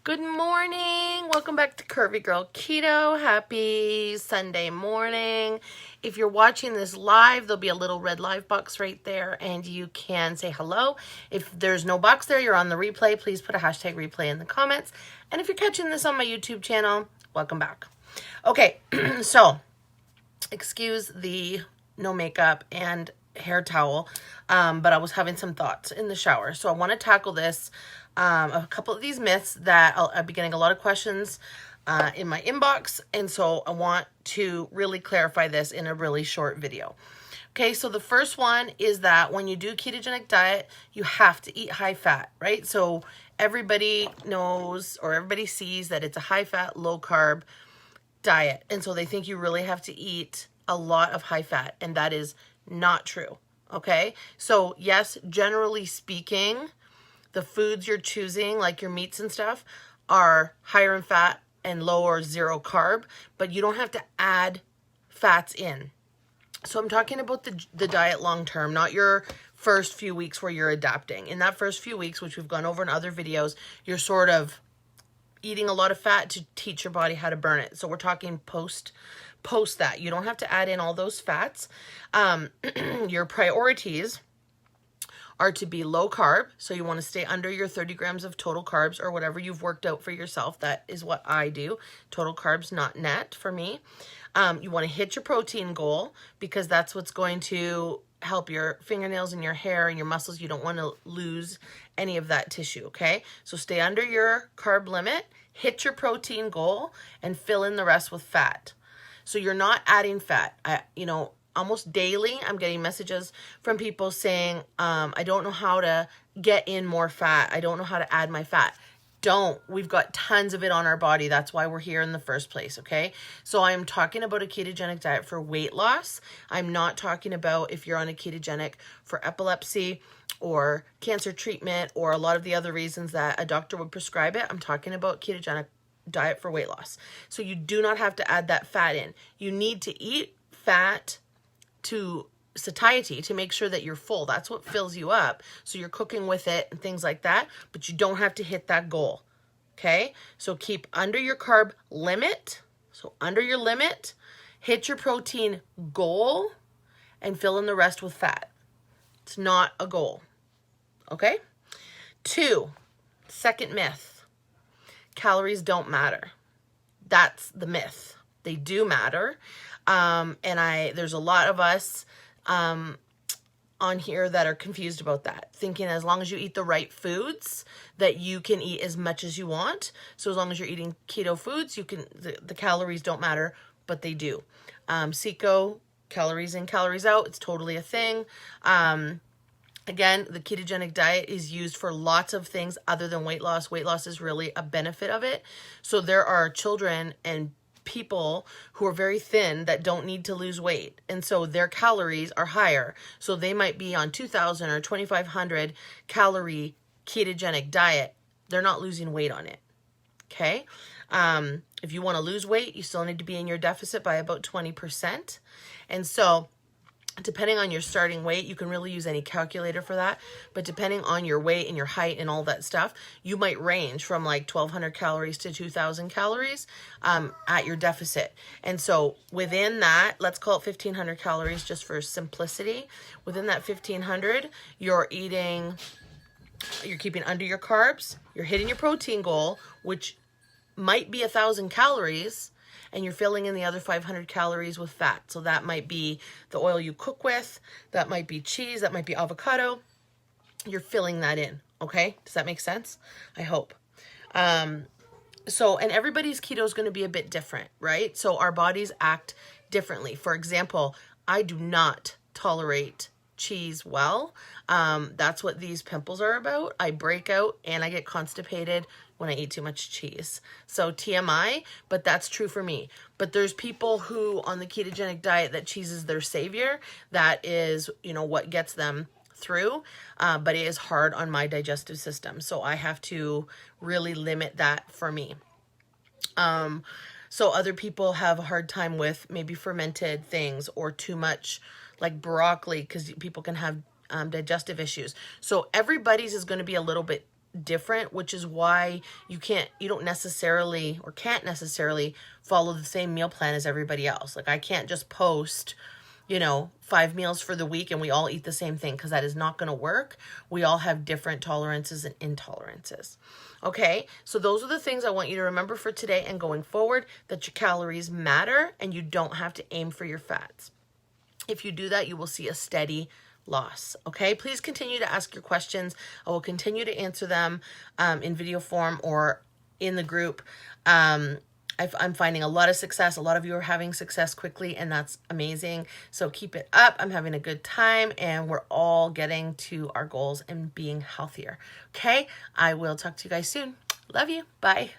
Good morning. Welcome back to Curvy Girl Keto. Happy Sunday morning. If you're watching this live, there'll be a little red live box right there and you can say hello. If there's no box there, you're on the replay, please put a hashtag replay in the comments. And if you're catching this on my YouTube channel, welcome back. Okay, so excuse the no makeup and hair towel, but I was having some thoughts in the shower. So I want to tackle this. A couple of these myths that I'll be getting a lot of questions in my inbox, and so I want to really clarify this in a really short video. Okay, so the first one is that when you do ketogenic diet, you have to eat high fat, right? So everybody knows or everybody sees that it's a high fat, low carb diet, and so they think you really have to eat a lot of high fat, and that is not true. Okay, so yes, generally speaking, the foods you're choosing, like your meats and stuff, are higher in fat and low or zero carb, but you don't have to add fats in. So I'm talking about the diet long term, not your first few weeks where you're adapting. In that first few weeks, which we've gone over in other videos, you're sort of eating a lot of fat to teach your body how to burn it. So we're talking post that. You don't have to add in all those fats. Your priorities are to be low carb. So you want to stay under your 30 grams of total carbs or whatever you've worked out for yourself. That is what I do. Total carbs, not net for me. You want to hit your protein goal because that's what's going to help your fingernails and your hair and your muscles. You don't want to lose any of that tissue, okay? So stay under your carb limit, hit your protein goal, and fill in the rest with fat. So you're not adding fat. Almost daily, I'm getting messages from people saying, I don't know how to get in more fat. I don't know how to add my fat. We've got tons of it on our body. That's why we're here in the first place, okay? So I'm talking about a ketogenic diet for weight loss. I'm not talking about if you're on a ketogenic for epilepsy or cancer treatment or a lot of the other reasons that a doctor would prescribe it. I'm talking about ketogenic diet for weight loss. So you do not have to add that fat in. You need to eat fat to satiety to make sure that you're full. That's what fills you up. So you're cooking with it and things like that, but you don't have to hit that goal. Okay? So keep under your carb limit. So under your limit, hit your protein goal and fill in the rest with fat. It's not a goal. Okay? 2, second myth. Calories don't matter. That's the myth. They do matter. There's a lot of us on here that are confused about that, thinking as long as you eat the right foods that you can eat as much as you want. So as long as you're eating keto foods, the calories don't matter, but they do. Seco, calories in, calories out, it's totally a thing. Again, the ketogenic diet is used for lots of things other than weight loss. Weight loss is really a benefit of it. So there are children and people who are very thin that don't need to lose weight, and so their calories are higher, so they might be on 2,000 or 2,500 calorie ketogenic diet. They're not losing weight on it. Okay, if you want to lose weight, you still need to be in your deficit by about 20%, and so depending on your starting weight, you can really use any calculator for that, but depending on your weight and your height and all that stuff, you might range from like 1,200 calories to 2,000 calories at your deficit. And so within that, let's call it 1,500 calories just for simplicity. Within that 1,500, you're keeping under your carbs, you're hitting your protein goal, which might be 1,000 calories, and you're filling in the other 500 calories with fat. So that might be the oil you cook with, that might be cheese, that might be avocado. You're filling that in, okay? Does that make sense? I hope. And everybody's keto is going to be a bit different, right? So our bodies act differently. For example, I do not tolerate cheese well. That's what these pimples are about. I break out and I get constipated when I eat too much cheese. So TMI, but that's true for me. But there's people who on the ketogenic diet that cheese is their savior. That is, what gets them through, but it is hard on my digestive system. So I have to really limit that for me. So other people have a hard time with maybe fermented things or too much like broccoli because people can have digestive issues. So everybody's is going to be a little bit different, which is why you don't necessarily or can't necessarily follow the same meal plan as everybody else. Like I can't just post, 5 meals for the week and we all eat the same thing, because that is not going to work. We all have different tolerances and intolerances. Okay, so those are the things I want you to remember for today and going forward, that your calories matter and you don't have to aim for your fats. If you do that, you will see a steady loss. Okay, please continue to ask your questions. I will continue to answer them in video form or in the group. I'm finding a lot of success. A lot of you are having success quickly, and that's amazing. So keep it up. I'm having a good time, and we're all getting to our goals and being healthier. Okay, I will talk to you guys soon. Love you. Bye.